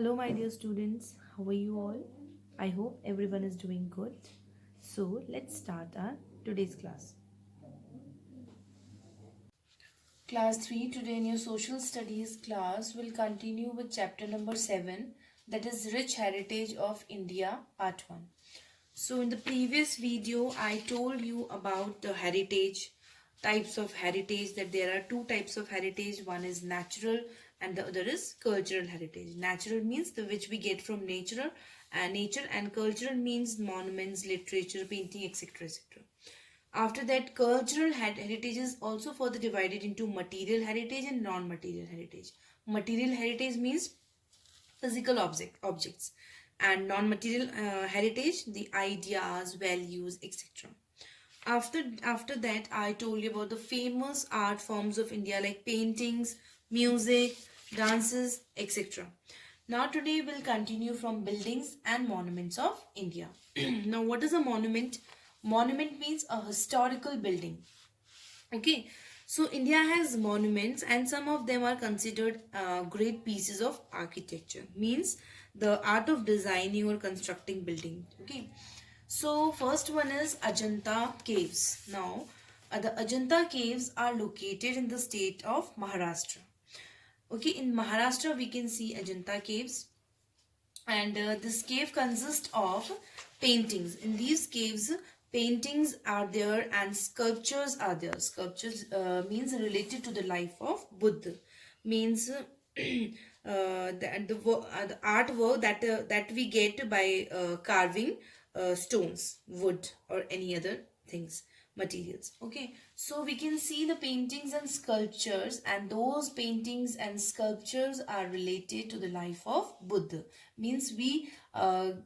Hello, my dear students. How are you all? I hope everyone is doing good. So, let's start our today's class. Class 3 today in your social studies class will continue with chapter number 7, that is Rich Heritage of India, part 1. So in the previous video I told you about the heritage, types of heritage, that there are two types of heritage. One is natural and the other is cultural heritage. Natural means the which we get from nature, and cultural means monuments, literature, painting, etc., etc. After that, cultural heritage is also further divided into material heritage and non-material heritage. Material heritage means physical objects, and non-material heritage, the ideas, values, etc. After that, I told you about the famous art forms of India like paintings, music, dances, etc. Now today we'll continue from buildings and monuments of India. Now what is a monument? Monument means a historical building. Okay, so India has monuments and some of them are considered great pieces of architecture. Means the art of designing or constructing building. Okay, so first one is Ajanta Caves. Now, the Ajanta Caves are located in the state of Maharashtra. Okay, in Maharashtra we can see Ajanta Caves, and this cave consists of paintings. In these caves, paintings are there and sculptures are there. Sculptures means related to the life of Buddha. Means the artwork that we get by carving stones, wood, or any other things, materials. Okay, so we can see the paintings and sculptures, and those paintings and sculptures are related to the life of Buddha. Means we can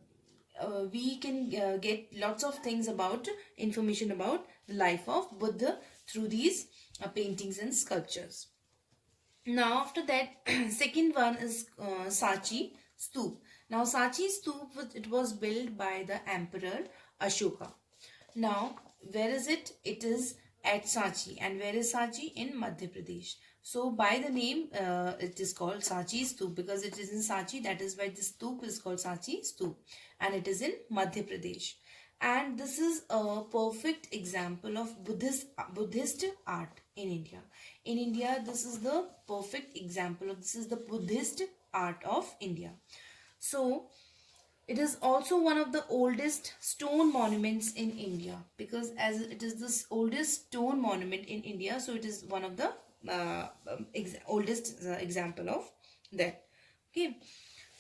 get lots of things about information about the life of Buddha through these paintings and sculptures. Now after that, second one is Sachi Stoop. Now Sachi Stoop, it was built by the Emperor Ashoka. Now where is it? It is at Sachi. And where is Sachi? In Madhya Pradesh. So by the name it is called Sachi Stoop because it is in Sachi. That is why this stoop is called Sachi Stoop, and it is in Madhya Pradesh. And this is a perfect example of Buddhist art in India. In India, this is the perfect example of this is the Buddhist art of India. So it is also one of the oldest stone monuments in India, because as it is the oldest stone monument in India, so it is one of the oldest example of that. Okay.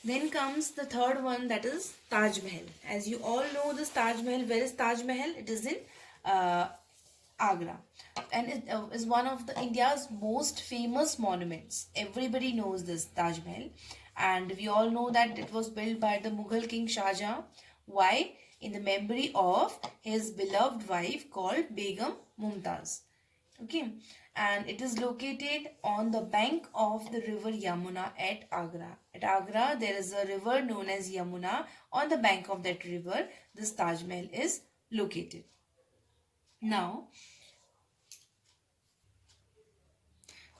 Then comes the third one, that is Taj Mahal. As you all know, this Taj Mahal, where is Taj Mahal? It is in Agra, and it is one of the India's most famous monuments. Everybody knows this Taj Mahal, and we all know that it was built by the Mughal king Shah Jahan. Why? In the memory of his beloved wife called Begum Mumtaz. Okay, and it is located on the bank of the river Yamuna at Agra. At Agra, there is a river known as Yamuna. On the bank of that river, this Taj Mahal is located. Now,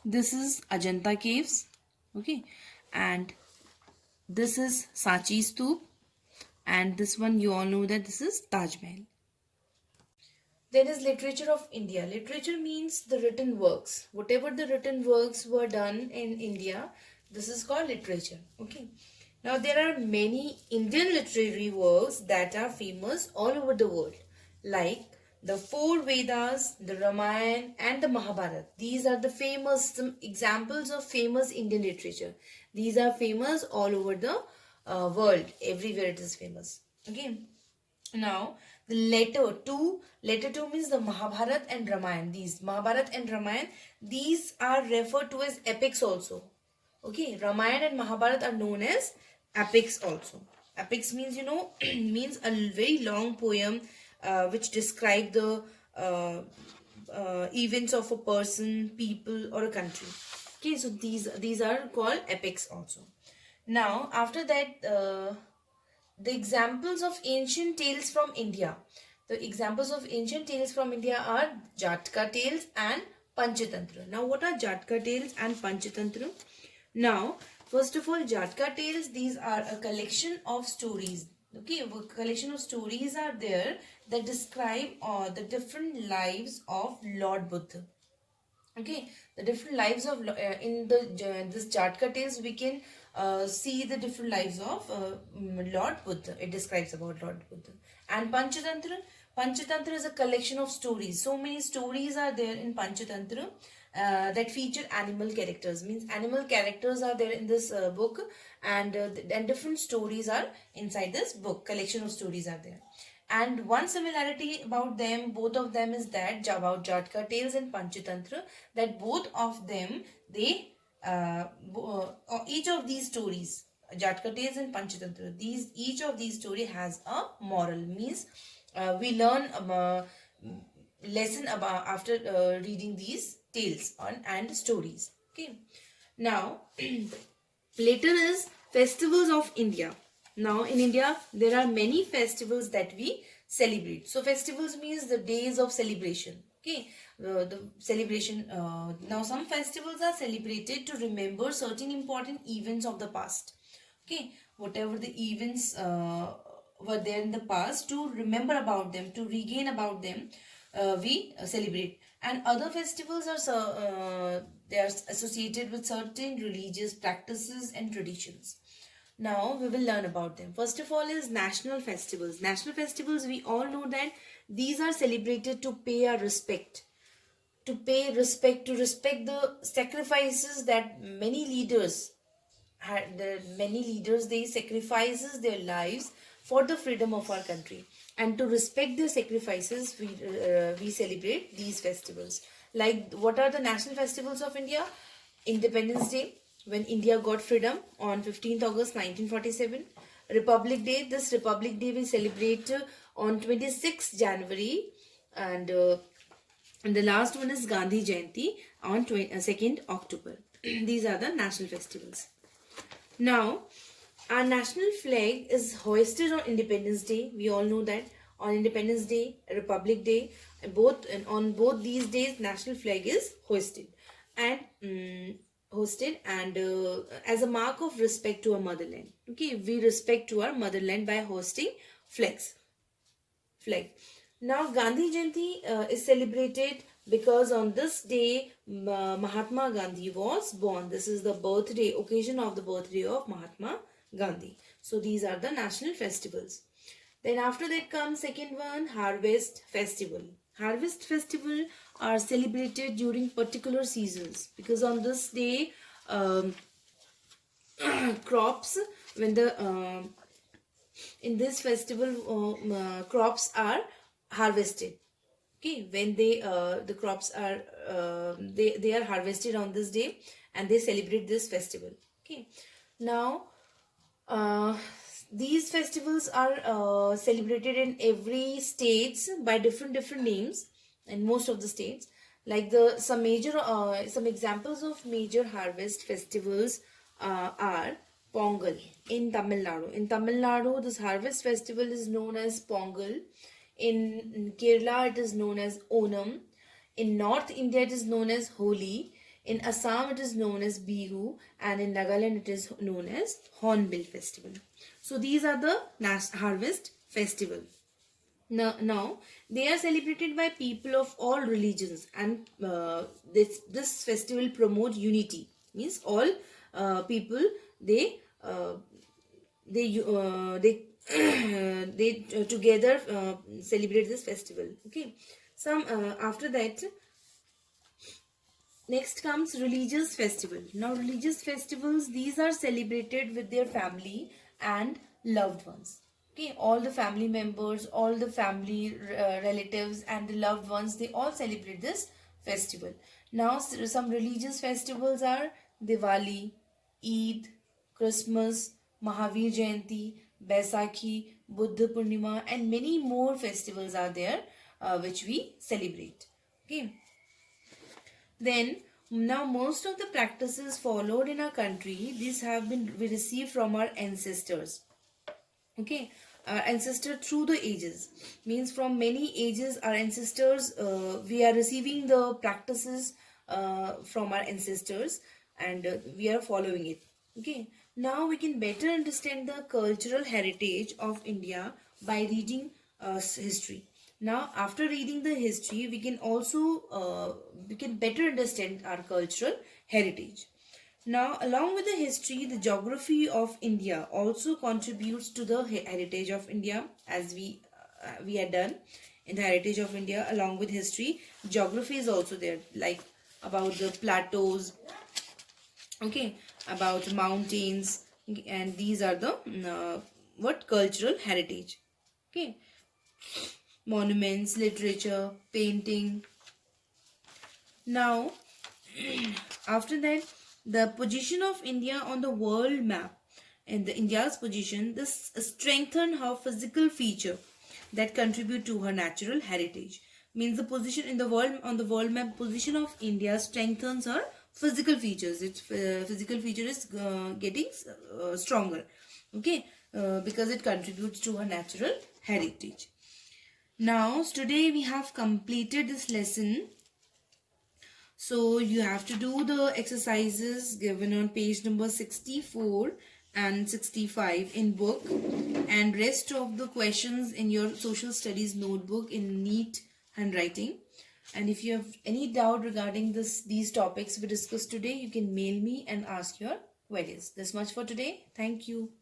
this is Ajanta Caves. Okay, and this is Sachi Stoop, and this one you all know that this is Taj Mahal. There is literature of India. Literature means the written works. Whatever the written works were done in India, this is called literature. Okay. Now there are many Indian literary works that are famous all over the world, like the four Vedas, the Ramayana, and the Mahabharata. These are the famous, some examples of famous Indian literature. These are famous all over the world. Everywhere it is famous. Okay. Now, the letter 2 means the Mahabharata and Ramayana. These Mahabharata and Ramayana, these are referred to as epics also. Okay, Ramayana and Mahabharata are known as epics also. Epics means, means a very long poem which describe the events of a person, people, or a country. Okay, so these are called epics also. Now, after that, the examples of ancient tales from India. The examples of ancient tales from India are Jatka tales and Panchatantra. Now, what are Jatka tales and Panchatantra? Now, First of all, Jatka tales. These are a collection of stories. Okay, a collection of stories are there that describe the different lives of Lord Buddha. Okay, the different lives of in the this Jatka tales we can see the different lives of Lord Buddha. It describes about Lord Buddha. And Panchatantra. Panchatantra is a collection of stories. So many stories are there in Panchatantra that feature animal characters. Means animal characters are there in this book, and different stories are inside this book. Collection of stories are there. And one similarity about them, both of them, is that about Jatka tales and Panchatantra, that both of them, they, each of these stories, Jatka tales and Panchatantra, each of these story has a moral. Means we learn lesson about after reading these tales and stories. Okay. Now, later is festivals of India. Now in India, there are many festivals that we celebrate. So festivals means the days of celebration. Okay, the celebration. Now some festivals are celebrated to remember certain important events of the past. Okay, whatever the events were there in the past, to remember about them, to regain about them, we celebrate. And other festivals are they are associated with certain religious practices and traditions. Now we will learn about them. First of all is national festivals. National festivals, we all know that these are celebrated to pay our respect. To pay respect, to respect the sacrifices that many leaders had. Many leaders, they sacrifices their lives for the freedom of our country. And to respect their sacrifices, we celebrate these festivals. Like, what are the national festivals of India? Independence Day, when India got freedom on 15th August 1947. Republic Day, this Republic Day we celebrate on 26th January. And the last one is Gandhi Jayanti on 2nd October. These are the national festivals. Now, our national flag is hoisted on Independence Day. We all know that on Independence Day, Republic Day, on both these days, national flag is hoisted and as a mark of respect to our motherland. Okay, we respect to our motherland by hosting flag. Now Gandhi Jayanti is celebrated because on this day Mahatma Gandhi was born. This is the occasion of the birthday of Mahatma Gandhi. So these are the national festivals. Then after that comes second one, Harvest Festival. Harvest Festival are celebrated during particular seasons, because on this day crops, when the in this festival crops are harvested. Okay, when the crops are they are harvested on this day, and they celebrate this festival. Okay, now these festivals are celebrated in every states by different names in most of the states. Like some examples of major harvest festivals are Pongal in Tamil Nadu. In Tamil Nadu, this harvest festival is known as Pongal. In Kerala, it is known as Onam. In North India, it is known as Holi. In Assam, it is known as Bihu. And in Nagaland, it is known as Hornbill Festival. So these are the harvest festival. Now they are celebrated by people of all religions, and this festival promote unity. Means all people, they they together celebrate this festival. Okay, some after that, next comes religious festival. Now religious festivals, these are celebrated with their family and loved ones. Okay, all the family members, all the family relatives and the loved ones, they all celebrate this festival. Now some religious festivals are Diwali, Eid, Christmas, Mahavir Jayanti, Baisakhi, Buddha Purnima, and many more festivals are there which we celebrate. Okay. Then now most of the practices followed in our country, these have been we received from our ancestors. Okay, our ancestor through the ages, means from many ages our ancestors, we are receiving the practices from our ancestors, and we are following it. Okay, now we can better understand the cultural heritage of India by reading history. Now, after reading the history, we can better understand our cultural heritage. Now, along with the history, the geography of India also contributes to the heritage of India, as we had done in the heritage of India. Along with history, geography is also there, like about the plateaus, okay, about mountains, and these are the what cultural heritage, okay, monuments, literature, painting. Now, after that, the position of India on the world map, and the India's position, this strengthened her physical feature that contribute to her natural heritage. Means the position in the world, on the world map, position of India strengthens her physical features. Its physical feature is getting stronger, okay, because it contributes to her natural heritage. Now, today we have completed this lesson, so you have to do the exercises given on page number 64 and 65 in book, and rest of the questions in your social studies notebook in neat handwriting. And if you have any doubt regarding these topics we discussed today, you can mail me and ask your queries. This much for today. Thank you.